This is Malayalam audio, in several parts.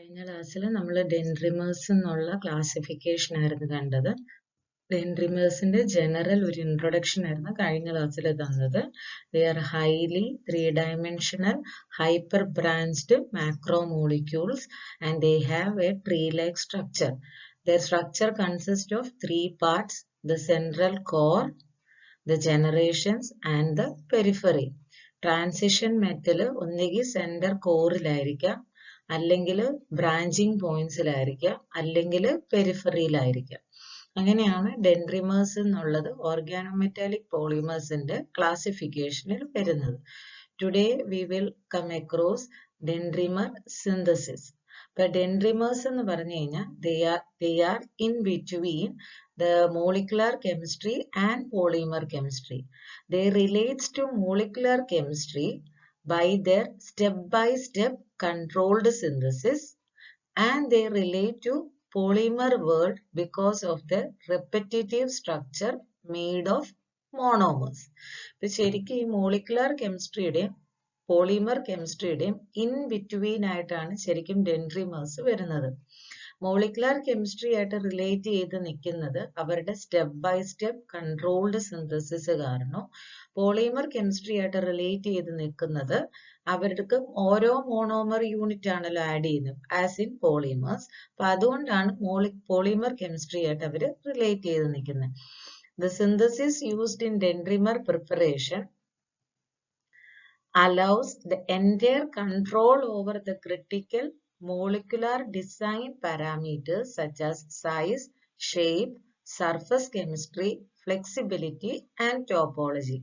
കഴിഞ്ഞ ക്ലാസ്സിൽ നമ്മൾ ഡെൻഡ്രിമേഴ്സ് എന്നുള്ള ക്ലാസിഫിക്കേഷൻ ആയിരുന്നു കണ്ടത്. ഡെൻഡ്രിമേഴ്സിന്റെ ജനറൽ ഒരു ഇൻട്രൊഡക്ഷൻ ആയിരുന്നു കഴിഞ്ഞ ക്ലാസ്സിൽ തന്നത്. They are highly 3-dimensional hyper branched macromolecules and they have a tree-like structure. Their structure consists of 3 parts: the central core, the generations and the periphery. Transition metal ഒന്നുകിൽ സെന്റർ കോറിലായിരിക്കാം, അല്ലെങ്കിൽ ബ്രാഞ്ചിങ് പോയിന്റ്സിലായിരിക്കാം, അല്ലെങ്കിൽ പെരിഫറിയിലായിരിക്കാം. അങ്ങനെയാണ് ഡെൻഡ്രിമേഴ്സ് എന്നുള്ളത് ഓർഗാനോമെറ്റാലിക് പോളിമേഴ്സിന്റെ ക്ലാസിഫിക്കേഷനിൽ വരുന്നത്. Today we will come across dendrimer synthesis. ഇപ്പൊ ഡെൻഡ്രിമേഴ്സ് എന്ന് പറഞ്ഞു കഴിഞ്ഞാൽ they are in between the molecular chemistry and polymer chemistry. They relates to molecular chemistry by their step-by-step controlled synthesis, and they relate to polymer world because of the repetitive structure made of monomers. ഇപ്പൊ ശരിക്കും ഈ മോളിക്കുലർ കെമിസ്ട്രിയുടെയും പോളിമർ കെമിസ്ട്രിയുടെയും ഇൻ ബിറ്റ്വീൻ ആയിട്ടാണ് ശരിക്കും ഡെൻഡ്രിമേഴ്സ് വരുന്നത്. മോളിക്കുലർ കെമിസ്ട്രി ആയിട്ട് റിലേറ്റ് ചെയ്ത് നിൽക്കുന്നത് അവരുടെ step by step controlled synthesis കാരണം. പോളിമർ കെമിസ്ട്രി ആയിട്ട് റിലേറ്റ് ചെയ്ത് നിൽക്കുന്നത് അവർക്ക് ഓരോ മോണോമർ യൂണിറ്റ് ആണല്ലോ ആഡ് ചെയ്യുന്നത്, ആസ് ഇൻ പോളിമേഴ്സ്. അപ്പൊ അതുകൊണ്ടാണ് പോളിമർ കെമിസ്ട്രി ആയിട്ട് അവർ റിലേറ്റ് ചെയ്ത് നിൽക്കുന്നത്. The synthesis used in dendrimer preparation allows the entire control over the critical molecular design parameters such as size, shape, surface chemistry, flexibility and topology.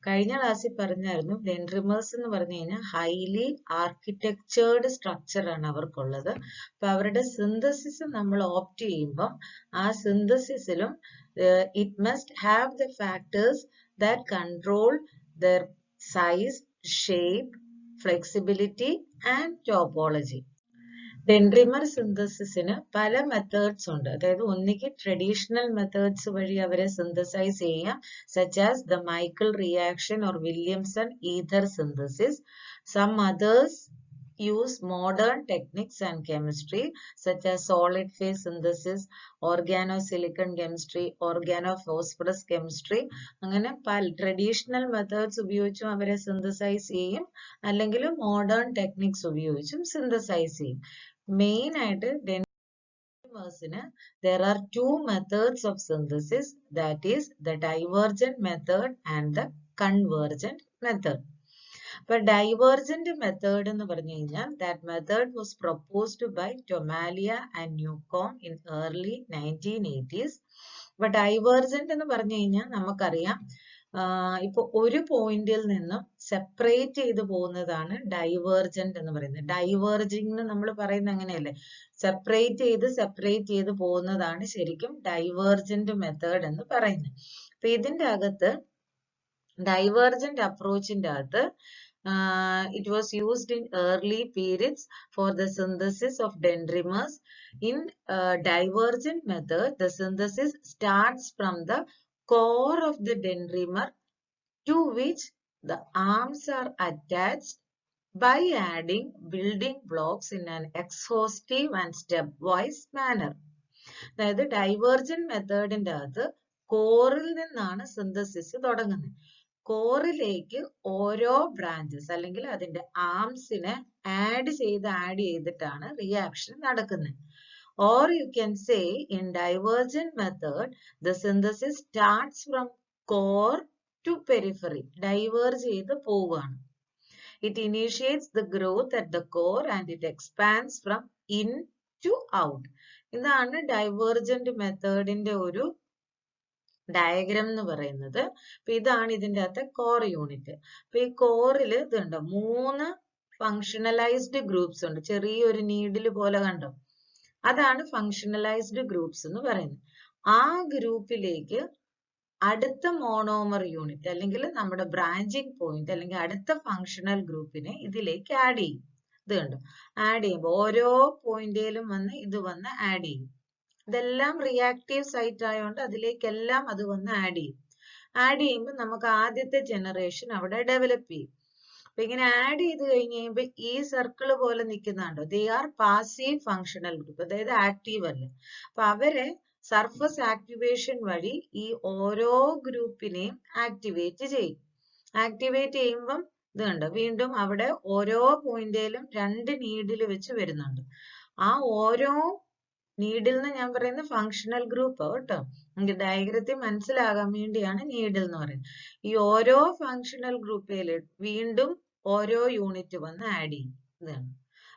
കഴിഞ്ഞ ക്ലാസ്സിൽ പറഞ്ഞായിരുന്നു ഡെൻഡ്രിമേഴ്സ് എന്ന് പറഞ്ഞു കഴിഞ്ഞാൽ ഹൈലി ആർക്കിടെക്ചേർഡ് സ്ട്രക്ചർ ആണ് അവർക്കുള്ളത്. അപ്പൊ അവരുടെ സിന്തസിസ് നമ്മൾ ഓപ്റ്റ് ചെയ്യുമ്പം ആ സിന്തസിസിലും it must have the factors that control their size, shape, flexibility and topology. ഡെൻഡ്രിമർ സിന്തസിസിന് പല മെത്തേഡ്സ് ഉണ്ട്. അതായത് ഒന്നുകിൽ ട്രഡീഷണൽ മെത്തേഡ്സ് വഴി അവരെ സിന്തസൈസ് ചെയ്യാം, such as the Michael reaction or Williamson ether synthesis. Some others use modern techniques and chemistry such as solid phase synthesis, organosilicon chemistry, organophosphorus chemistry. അങ്ങനെ പല ട്രഡീഷണൽ മെത്തേഡ്സ് ഉപയോഗിച്ചും അവരെ സിന്തസൈസ് ചെയ്യും, അല്ലെങ്കിൽ മോഡേൺ ടെക്നിക്സ് ഉപയോഗിച്ചും സിന്തസൈസ് ചെയ്യും. മെയിൻ ആയിട്ട് ഡെൻഡ്രിമേഴ്സിന് there are 2 methods of synthesis, that is the divergent method and the convergent method. But divergent method എന്ന് പറഞ്ഞു കഴിഞ്ഞാൽ that method was proposed by Tomalia and Newcomb in early 1980s. But divergent എന്ന് പറഞ്ഞു കഴിഞ്ഞാൽ നമുക്കറിയാം ഇപ്പൊ ഒരു പോയിന്റിൽ നിന്നും സെപ്പറേറ്റ് ചെയ്ത് പോകുന്നതാണ് ഡൈവേർജന്റ് എന്ന് പറയുന്നത്. ഡൈവേർജിങ് എന്ന് നമ്മൾ പറയുന്നത് അങ്ങനെയല്ലേ, സെപ്പറേറ്റ് ചെയ്ത് പോകുന്നതാണ് ശരിക്കും ഡൈവേർജന്റ് മെത്തേഡ് എന്ന് പറയുന്നത്. അപ്പൊ ഇതിന്റെ അകത്ത് ഡൈവേർജന്റ് അപ്രോച്ചിന്റെ അകത്ത് it was used in early periods for the synthesis of dendrimers. In divergent method, the synthesis starts from the core of the dendrimer to which the arms are attached by adding building blocks in an exhaustive and stepwise manner. അതായത് ഡൈവേർജന്റ് മെത്തേഡിന്റെ അകത്ത് കോറിൽ നിന്നാണ് സിന്തസിസ് തുടങ്ങുന്നത്. കോറിലേക്ക് ഓരോ ബ്രാഞ്ചസ് അല്ലെങ്കിൽ അതിന്റെ ആംസിനെ ആഡ് ചെയ്തിട്ടാണ് റിയാക്ഷൻ നടക്കുന്നത്. Or you can say in divergent method the synthesis starts from core to periphery. Diverge ചെയ്ത് പോവുകയാണ്. It initiates the growth at the core and it expands from in to out. ഇതാണ് ഡൈവേർജന്റ് മെത്തേഡിന്റെ ഒരു ഡയഗ്രാം എന്ന് പറയുന്നത്. അപ്പൊ ഇതാണ് ഇതിന്റെ അകത്തെ കോർ യൂണിറ്റ്. അപ്പൊ ഈ കോറിൽ ഇതുണ്ട് 3 ഫങ്ഷണലൈസ്ഡ് ഗ്രൂപ്പ്സ് ഉണ്ട്. ചെറിയൊരു നീഡിൽ പോലെ കണ്ടോ, അതാണ് ഫങ്ഷണലൈസ്ഡ് ഗ്രൂപ്പ്സ് എന്ന് പറയുന്നത്. ആ ഗ്രൂപ്പിലേക്ക് അടുത്ത മോണോമർ യൂണിറ്റ് അല്ലെങ്കിൽ നമ്മുടെ ബ്രാഞ്ചിങ് പോയിന്റ് അല്ലെങ്കിൽ അടുത്ത ഫങ്ഷണൽ ഗ്രൂപ്പിനെ ഇതിലേക്ക് ആഡ് ചെയ്യും. ഇത് കണ്ടോ, ആഡ് ചെയ്യുമ്പോൾ ഓരോ പോയിന്റിലും ഇത് വന്ന് ആഡ് ചെയ്യും. ഇതെല്ലാം റിയാക്റ്റീവ് സൈറ്റ് ആയതുകൊണ്ട് അതിലേക്കെല്ലാം അത് വന്ന് ആഡ് ചെയ്യും. ആഡ് ചെയ്യുമ്പോൾ നമുക്ക് ആദ്യത്തെ ജനറേഷൻ അവിടെ ഡെവലപ്പ് ചെയ്യും. അപ്പൊ ഇങ്ങനെ ആഡ് ചെയ്ത് കഴിഞ്ഞ് കഴിയുമ്പോൾ ഈ സർക്കിൾ പോലെ നിൽക്കുന്നുണ്ടോ, they are passive functional group, അതായത് ആക്റ്റീവ് അല്ല. അപ്പൊ അവരെ സർഫസ് ആക്ടിവേഷൻ വഴി ഈ ഓരോ ഗ്രൂപ്പിനെയും ആക്ടിവേറ്റ് ചെയ്യും. ആക്ടിവേറ്റ് ചെയ്യുമ്പം ഇത് കണ്ടോ, വീണ്ടും അവിടെ ഓരോ പോയിന്റിലും 2 നീഡിൽ വെച്ച് വരുന്നുണ്ട്. ആ ഓരോ നീഡിൽ എന്ന് ഞാൻ പറയുന്ന ഫങ്ഷണൽ ഗ്രൂപ്പ് കേട്ടോ, നമുക്ക് ഡയഗ്രത്തിൽ മനസ്സിലാകാൻ വേണ്ടിയാണ് നീഡിൽ എന്ന് പറയുന്നത്. ഈ ഓരോ ഫങ്ഷണൽ ഗ്രൂപ്പിൽ വീണ്ടും ഓരോ യൂണിറ്റ് വന്ന് ആഡ് ചെയ്യും. ഇതാണ്.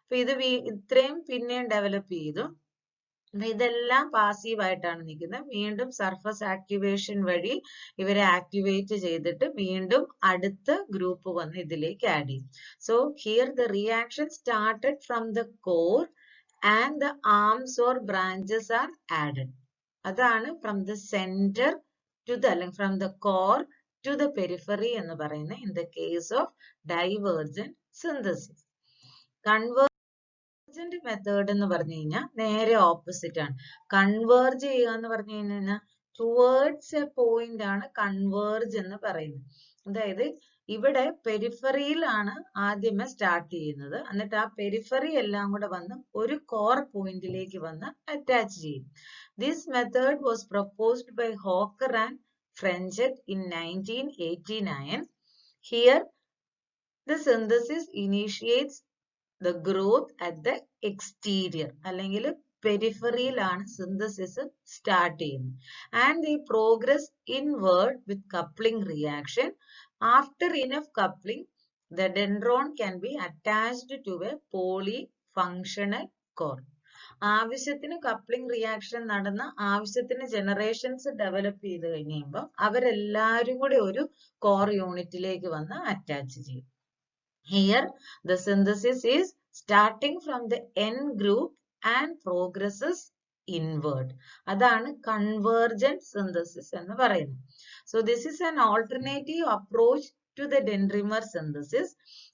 അപ്പൊ ഇത് ഇത്രയും പിന്നെയും ഡെവലപ്പ് ചെയ്തു. ഇതെല്ലാം പാസീവ് ആയിട്ടാണ് നിൽക്കുന്നത്. വീണ്ടും സർഫസ് ആക്ടിവേഷൻ വഴി ഇവരെ ആക്ടിവേറ്റ് ചെയ്തിട്ട് വീണ്ടും അടുത്ത ഗ്രൂപ്പ് വന്ന് ഇതിലേക്ക് ആഡ് ചെയ്യും. So here the reaction started from the core and the arms or branches are added. അതാണ് from the center to the, അല്ലെങ്കിൽ from the core to the periphery എന്ന് പറയുന്ന in the case of divergent synthesis. Convergent method എന്ന് പറഞ്ഞു കഴിഞ്ഞാൽ നേരെ ഓപ്പോസിറ്റ് ആണ്. കൺവേർജ് ചെയ്യുക എന്ന് പറഞ്ഞു കഴിഞ്ഞാൽ ടുവേർഡ്സ് എ പോയിന്റ് ആണ് കൺവേർജ് എന്ന് പറയുന്നത്. അതായത് ഇവിടെ പെരിഫറിയിലാണ് ആദ്യമേ സ്റ്റാർട്ട് ചെയ്യുന്നത്, എന്നിട്ട് ആ പെരിഫറി എല്ലാം കൂടെ വന്ന് ഒരു കോർ പോയിന്റിലേക്ക് വന്ന് അറ്റാച്ച് ചെയ്യും. This method was proposed by Hawker and Frechet in 1989. Here the synthesis initiates the growth at the exterior, അല്ലെങ്കിൽ പെരിഫറിയിലാണ് സിന്തസിസ് സ്റ്റാർട്ട് ചെയ്യുന്നത്. And the progress inward with coupling reaction. After enough coupling, the dendron can be attached to a polyfunctional core. ആവശ്യത്തിന് കപ്ലിംഗ് റിയാക്ഷൻ നടന്ന ആവശ്യത്തിന് ജനറേഷൻസ് ഡെവലപ്പ് ചെയ്ത് കഴിയുമ്പോൾ അവരെല്ലാവരും കൂടി ഒരു കോർ യൂണിറ്റിലേക്ക് വന്ന് അറ്റാച്ച് ചെയ്യും. Here the synthesis is starting from the N group and progresses inward. അതാണ് convergent synthesis എന്ന് പറയുന്നത്. So this is an alternative approach to the dendrimer synthesis.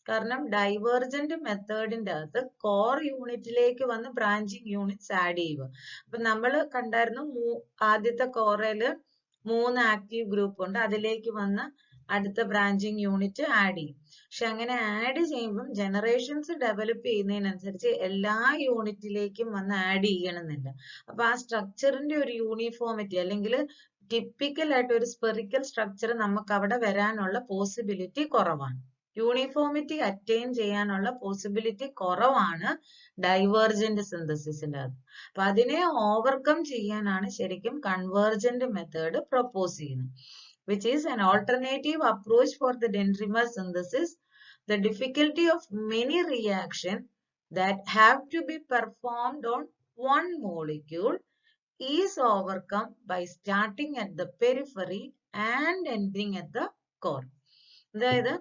കാരണം ഡൈവേർജന്റ് മെത്തേഡിന്റെ അകത്ത് കോർ യൂണിറ്റിലേക്ക് വന്ന് ബ്രാഞ്ചിങ് യൂണിറ്റ്സ് ആഡ് ചെയ്യുക. അപ്പൊ നമ്മൾ കണ്ടായിരുന്നു ആദ്യത്തെ കോറയില് 3 ആക്റ്റീവ് ഗ്രൂപ്പ് ഉണ്ട്, അതിലേക്ക് വന്ന് അടുത്ത ബ്രാഞ്ചിങ് യൂണിറ്റ് ആഡ് ചെയ്യും. പക്ഷെ അങ്ങനെ ആഡ് ചെയ്യുമ്പം ജനറേഷൻസ് ഡെവലപ്പ് ചെയ്യുന്നതിനനുസരിച്ച് എല്ലാ യൂണിറ്റിലേക്കും വന്ന് ആഡ് ചെയ്യണമെന്നില്ല. അപ്പൊ ആ സ്ട്രക്ചറിന്റെ ഒരു യൂണിഫോമിറ്റി, അല്ലെങ്കിൽ ടിപ്പിക്കൽ ആയിട്ട് ഒരു സ്പെറിക്കൽ സ്ട്രക്ചർ നമുക്ക് അവിടെ വരാനുള്ള പോസിബിലിറ്റി കുറവാണ്. യൂണിഫോമിറ്റി അറ്റൈൻ ചെയ്യാനുള്ള പോസിബിലിറ്റി കുറവാണ് ഡൈവേർജന്റ് സിന്തസിസിന്റെ അത്. അപ്പൊ അതിനെ ഓവർകം ചെയ്യാനാണ് ശരിക്കും കൺവേർജന്റ് മെത്തേഡ് പ്രൊപ്പോസ് ചെയ്യുന്നത്, which is an alternative approach for the dendrimer synthesis. The difficulty of many reactions that have to be performed on one molecule is overcome by starting at the periphery and ending at the core. അതായത്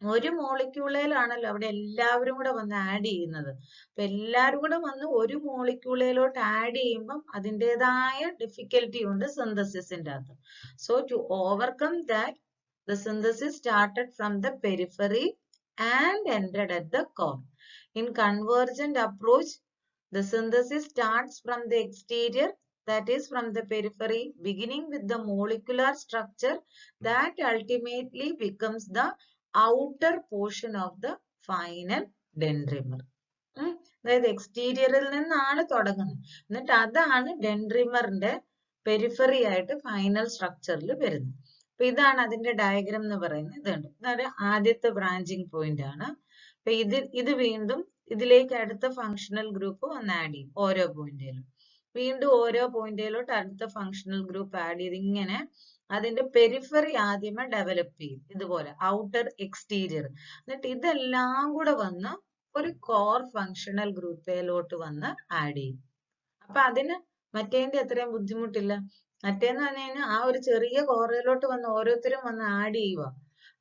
ഒരു മോളിക്യൂളിലാണല്ലോ അവിടെ എല്ലാവരും കൂടെ വന്ന് ആഡ് ചെയ്യുന്നത്. അപ്പൊ എല്ലാവരും കൂടെ വന്ന് ഒരു മോളിക്യൂളിലോട്ട് ആഡ് ചെയ്യുമ്പം അതിൻ്റെതായ ഡിഫിക്കൽറ്റി ഉണ്ട് സിന്തസിസിന്റെ അകത്ത്. So to overcome that the synthesis started from the periphery and ended at the core. In convergent approach the synthesis starts from the exterior, that is from the periphery, beginning with the molecular structure that ultimately becomes the outer portion of the final dendrimer. അതായത് എക്സ്റ്റീരിയറിൽ നിന്നാണ് തുടങ്ങുന്നത്, എന്നിട്ട് അതാണ് ഡെൻഡ്രിമറിന്റെ പെരിഫറി ആയിട്ട് ഫൈനൽ സ്ട്രക്ചറിൽ വരുന്നത്. അപ്പൊ ഇതാണ് അതിന്റെ ഡയഗ്രാം എന്ന് പറയുന്നത്. ഇതുണ്ട്, ഇതാണ് ആദ്യത്തെ ബ്രാഞ്ചിങ് പോയിന്റ് ആണ്. അപ്പൊ ഇത് വീണ്ടും ഇതിലേക്ക് അടുത്ത ഫങ്ഷണൽ ഗ്രൂപ്പ് വന്ന് ആഡ് ചെയ്യും ഓരോ പോയിന്റിലും. വീണ്ടും ഓരോ പോയിന്റിലോട്ട് അടുത്ത ഫങ്ഷണൽ ഗ്രൂപ്പ് ആഡ് ചെയ്ത് ഇങ്ങനെ അതിന്റെ പെരിഫറി ആദ്യമേ ഡെവലപ്പ് ചെയ്യും, ഇതുപോലെ ഔട്ടർ എക്സ്റ്റീരിയർ. എന്നിട്ട് ഇതെല്ലാം കൂടെ വന്ന് ഒരു കോർ ഫങ്ഷണൽ ഗ്രൂപ്പിലോട്ട് വന്ന് ആഡ് ചെയ്യും. അപ്പൊ അതിന് മറ്റേതിന്റെ അത്രയും ബുദ്ധിമുട്ടില്ല. മറ്റേന്ന് പറഞ്ഞു കഴിഞ്ഞാൽ ആ ഒരു ചെറിയ കോറിലോട്ട് വന്ന് ഓരോരുത്തരും വന്ന് ആഡ് ചെയ്യുക.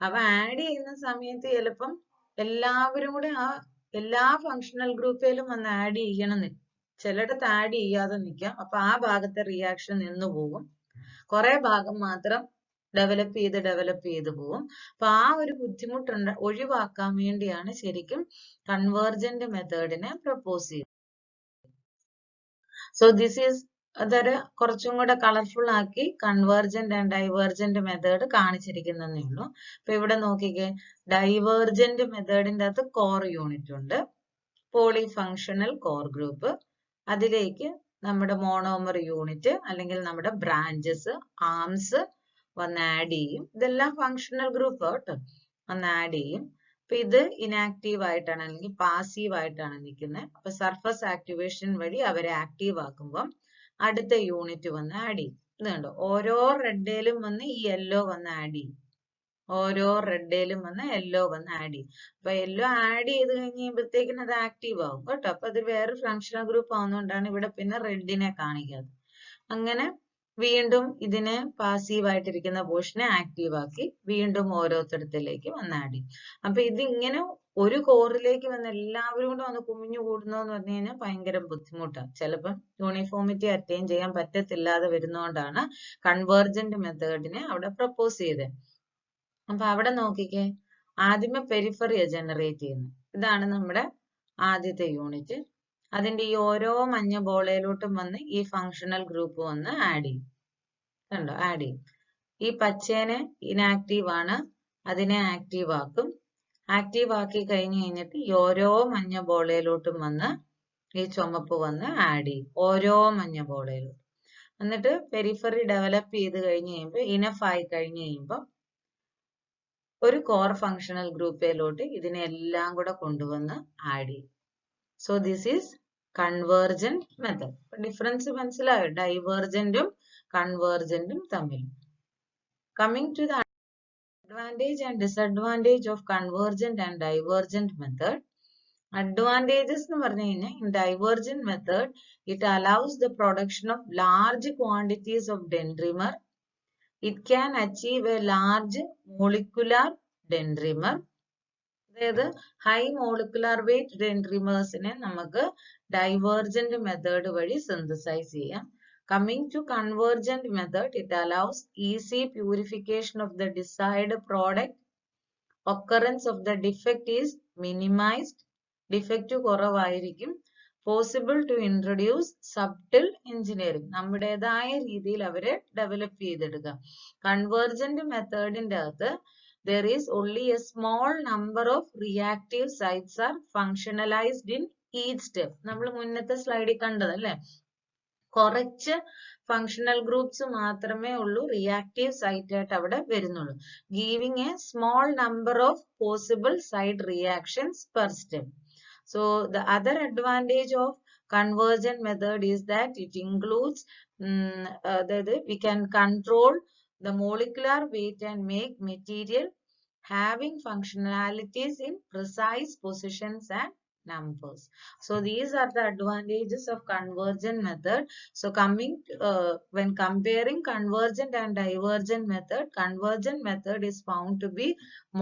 അപ്പൊ ആഡ് ചെയ്യുന്ന സമയത്ത് ചിലപ്പം എല്ലാവരും കൂടെ ആ എല്ലാ ഫങ്ഷണൽ ഗ്രൂപ്പിലും വന്ന് ആഡ് ചെയ്യണമെന്നില്ല, ചിലയിടത്ത് ആഡ് ചെയ്യാതെ നിൽക്കാം. അപ്പൊ ആ ഭാഗത്തെ റിയാക്ഷൻ നിന്നു പോകും, കുറെ ഭാഗം മാത്രം ഡെവലപ്പ് ചെയ്ത് പോകും. അപ്പൊ ആ ഒരു ബുദ്ധിമുട്ട് ഒഴിവാക്കാൻ വേണ്ടിയാണ് ശരിക്കും കൺവേർജന്റ് മെത്തേഡിനെ പ്രപ്പോസ് ചെയ്യുന്നത്. സോ ദിസ് ഈസ് അതൊരു കുറച്ചും കൂടെ കളർഫുൾ ആക്കി കൺവേർജന്റ് ആൻഡ് ഡൈവേർജന്റ് മെത്തേഡ് കാണിച്ചിരിക്കുന്നതേ ഉള്ളൂ. അപ്പൊ ഇവിടെ നോക്കിക്കേ, ഡൈവേർജന്റ് മെത്തേഡിന്റെ അകത്ത് കോർ യൂണിറ്റ് ഉണ്ട്, പോളിഫങ്ഷണൽ കോർ ഗ്രൂപ്പ്, അതിലേക്ക് നമ്മുടെ മോണോമർ യൂണിറ്റ് അല്ലെങ്കിൽ നമ്മുടെ ബ്രാഞ്ചസ്, ആംസ് വന്ന് ആഡ് ചെയ്യും. ഇതെല്ലാം ഫങ്ഷണൽ ഗ്രൂപ്പ് കേട്ടോ, വന്ന് ആഡ് ചെയ്യും. അപ്പൊ ഇത് ഇനാക്റ്റീവ് ആയിട്ടാണ് അല്ലെങ്കിൽ പാസീവ് ആയിട്ടാണ് നിൽക്കുന്നത്. അപ്പൊ സർഫസ് ആക്ടിവേഷൻ വഴി അവരെ ആക്റ്റീവ് ആക്കുമ്പം അടുത്ത യൂണിറ്റ് വന്ന് ആഡ് ചെയ്യും. ഇത് കണ്ടോ, ഓരോ റെഡിലും വന്ന് ഈ യെല്ലോ വന്ന് ആഡ് ചെയ്യും, ഓരോ റെഡിലും വന്ന് യെല്ലോ വന്ന് ആഡ് ചെയ്യും. അപ്പൊ യെല്ലോ ആഡ് ചെയ്ത് കഴിയുമ്പോഴത്തേക്കിനും അത് ആക്റ്റീവ് ആവും കേട്ടോ. അപ്പൊ അത് വേറെ ഫങ്ഷണൽ ഗ്രൂപ്പ് ആവുന്നതുകൊണ്ടാണ് ഇവിടെ പിന്നെ റെഡിനെ കാണിക്കാത്തത്. അങ്ങനെ വീണ്ടും ഇതിനെ പാസീവ് ആയിട്ടിരിക്കുന്ന പോർഷനെ ആക്റ്റീവ് ആക്കി വീണ്ടും ഓരോരുത്തരത്തിലേക്ക് വന്ന് ആഡ് ചെയ്യും. അപ്പൊ ഇത് ഇങ്ങനെ ഒരു കോറിലേക്ക് വന്ന് എല്ലാവരും കൂടെ വന്ന് കുമിഞ്ഞു കൂടുന്നതെന്ന് പറഞ്ഞു കഴിഞ്ഞാൽ ഭയങ്കര ബുദ്ധിമുട്ടാണ്. ചിലപ്പം യൂണിഫോമിറ്റി അറ്റൈൻ ചെയ്യാൻ പറ്റത്തില്ലാതെ വരുന്നതുകൊണ്ടാണ് കൺവേർജന്റ് മെത്തേഡിനെ അവിടെ പ്രപ്പോസ് ചെയ്തത്. അപ്പൊ അവിടെ നോക്കിക്കേ, ആദ്യമേ പെരിഫറിയാ ജനറേറ്റ് ചെയ്യുന്നത്. ഇതാണ് നമ്മുടെ ആദ്യത്തെ യൂണിറ്റ്. അതിന്റെ ഈ ഓരോ മഞ്ഞ ബോളയിലോട്ടും വന്ന് ഈ ഫങ്ഷണൽ ഗ്രൂപ്പ് വന്ന് ആഡ് ചെയ്യും. കണ്ടോ, ആഡ് ചെയ്യും. ഈ പച്ചേനെ ഇനാക്റ്റീവ് ആണ്, അതിനെ ആക്റ്റീവ് ആക്കും. ആക്റ്റീവ് ആക്കി കഴിഞ്ഞ് കഴിഞ്ഞിട്ട് ഈ ഓരോ മഞ്ഞ ബോളയിലോട്ടും വന്ന് ഈ ചുമപ്പ് വന്ന് ആഡ് ചെയ്യും, ഓരോ മഞ്ഞ ബോളയിലോട്ടും. എന്നിട്ട് പെരിഫറി ഡെവലപ്പ് ചെയ്ത് കഴിഞ്ഞ് കഴിയുമ്പോൾ, ഇനഫ് ആയി കഴിഞ്ഞ് കഴിയുമ്പോൾ ഒരു കോർ ഫങ്ഷണൽ ഗ്രൂപ്പിലോട്ട് ഇതിനെ എല്ലാം കൂടെ കൊണ്ടുവന്ന് ആഡ് ചെയ്യും. So this is convergent method. Difference മനസ്സിലായോ ഡൈവേർജന്റും കൺവേർജന്റും തമ്മിൽ? Coming to the advantage and disadvantage of convergent and divergent method. Advantages എന്ന് പറഞ്ഞു കഴിഞ്ഞാൽ, in divergent method it allows the production of large quantities of dendrimer. It can achieve a large molecular dendrimer. അതായത് ഹൈ മോളിക്കുലാർ വെയിറ്റ് ഡെൻഡ്രിമേഴ്സിനെ നമുക്ക് ഡൈവേർജന്റ് മെത്തേഡ് വഴി സിന്തസൈസ് ചെയ്യാം. Coming to convergent method, it allows easy purification of the desired product. Occurrence of the defect is minimized. Defect കുറവായിരിക്കും. Possible to introduce subtle engineering. നമ്മുടേതായ രീതിയിൽ അവരെ ഡെവലപ്പ് ചെയ്തെടുക്കുക. Convergent മെത്തേഡിന്റെ അകത്ത് there is only a small number of reactive sites are functionalized in each step. നമ്മൾ മുന്നത്തെ സ്ലൈഡിൽ കണ്ടതല്ലേ, കുറച്ച് ഫങ്ഷണൽ ഗ്രൂപ്പ്സ് മാത്രമേ ഉള്ളൂ റിയാക്റ്റീവ് സൈറ്റ് ആയിട്ട് അവിടെ വരുന്നുള്ളൂ, giving A small number of possible side reactions per step. So the other advantage of convergent method is that it includes we can control the molecular weight and make material having functionalities in precise positions and numbers. So these are the advantages of convergent method. So when comparing convergent and divergent method, convergent method is found to be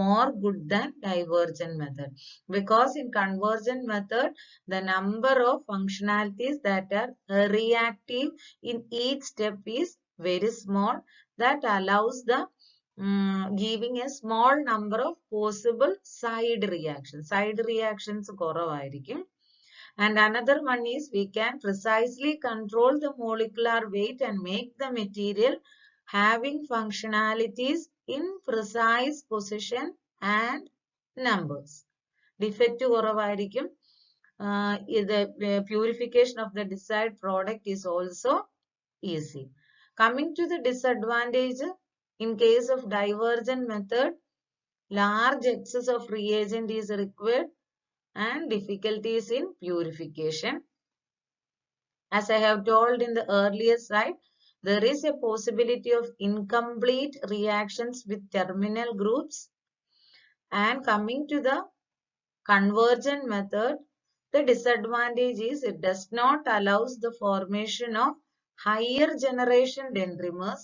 more good than divergent method, because in convergent method the number of functionalities that are reactive in each step is very small. That allows the giving a small number of possible side reactions. Side reactions കുറവായിരിക്കും. And another one is we can precisely control the molecular weight and make the material having functionalities in precise position and numbers. Defect കുറവായിരിക്കും. The purification of the desired product is also easy. Coming to the disadvantage, in case of divergent method, large excess of reagent is required and difficulties in purification. As I have told in the earlier slide, there is a possibility of incomplete reactions with terminal groups. And coming to the convergent method, the disadvantage is it does not allow the formation of higher generation dendrimers,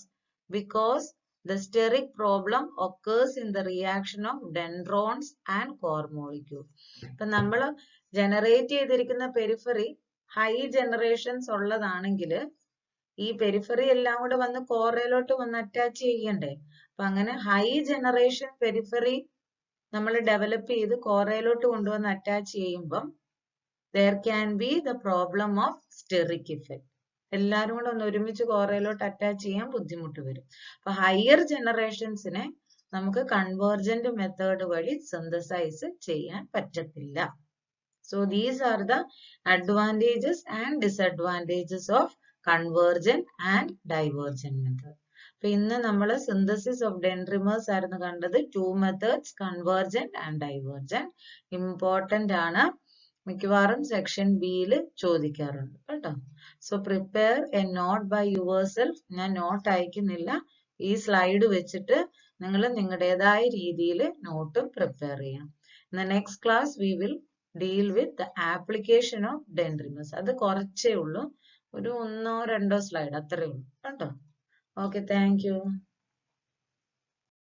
because the steric problem occurs in the reaction of dendrons and core molecule. ഇപ്പൊ നമ്മൾ ജനറേറ്റ് ചെയ്തിരിക്കുന്ന പെരിഫറി ഹൈ ജനറേഷൻസ് ഉള്ളതാണെങ്കിൽ ഈ പെരിഫറി എല്ലാം കൂടെ വന്ന് കോറയിലോട്ട് വന്ന് അറ്റാച്ച് ചെയ്യണ്ടേ. അപ്പൊ അങ്ങനെ ഹൈ ജനറേഷൻ പെരിഫറി നമ്മൾ ഡെവലപ്പ് ചെയ്ത് കോറയിലോട്ട് കൊണ്ടുവന്ന് അറ്റാച്ച് ചെയ്യുമ്പം there can be the problem of steric effect. എല്ലാരും കൂടെ ഒന്ന് ഒരുമിച്ച് കോറയിലോട്ട് അറ്റാച്ച് ചെയ്യാൻ ബുദ്ധിമുട്ട് വരും. അപ്പൊ ഹയർ ജനറേഷൻസിനെ നമുക്ക് കൺവേർജന്റ് മെത്തേഡ് വഴി സിന്തസൈസ് ചെയ്യാൻ പറ്റത്തില്ല. So these are the advantages and disadvantages of convergent and divergent method. അപ്പൊ ഇന്ന് നമ്മൾ സിന്തസിസ് ഓഫ് ഡെൻഡ്രിമേഴ്സ് ആയിരുന്നു കണ്ടത്. 2 methods, convergent and divergent. Important ആണ്, മിക്കവാറും സെക്ഷൻ ബിയിൽ ചോദിക്കാറുണ്ട് കേട്ടോ. So prepare a note by yourself. ഞാൻ നോട്ട് അയക്കുന്നില്ല, ഈ സ്ലൈഡ് വെച്ചിട്ട് നിങ്ങൾ നിങ്ങളുടേതായ രീതിയിൽ നോട്ടും പ്രിപ്പയർ ചെയ്യണം. In the next class we will deal with the application of dendrimers. അത് കുറച്ചേ ഉള്ളൂ, ഒരു 1-2 സ്ലൈഡ് അത്രേ ഉള്ളൂ കേട്ടോ. Okay, thank you.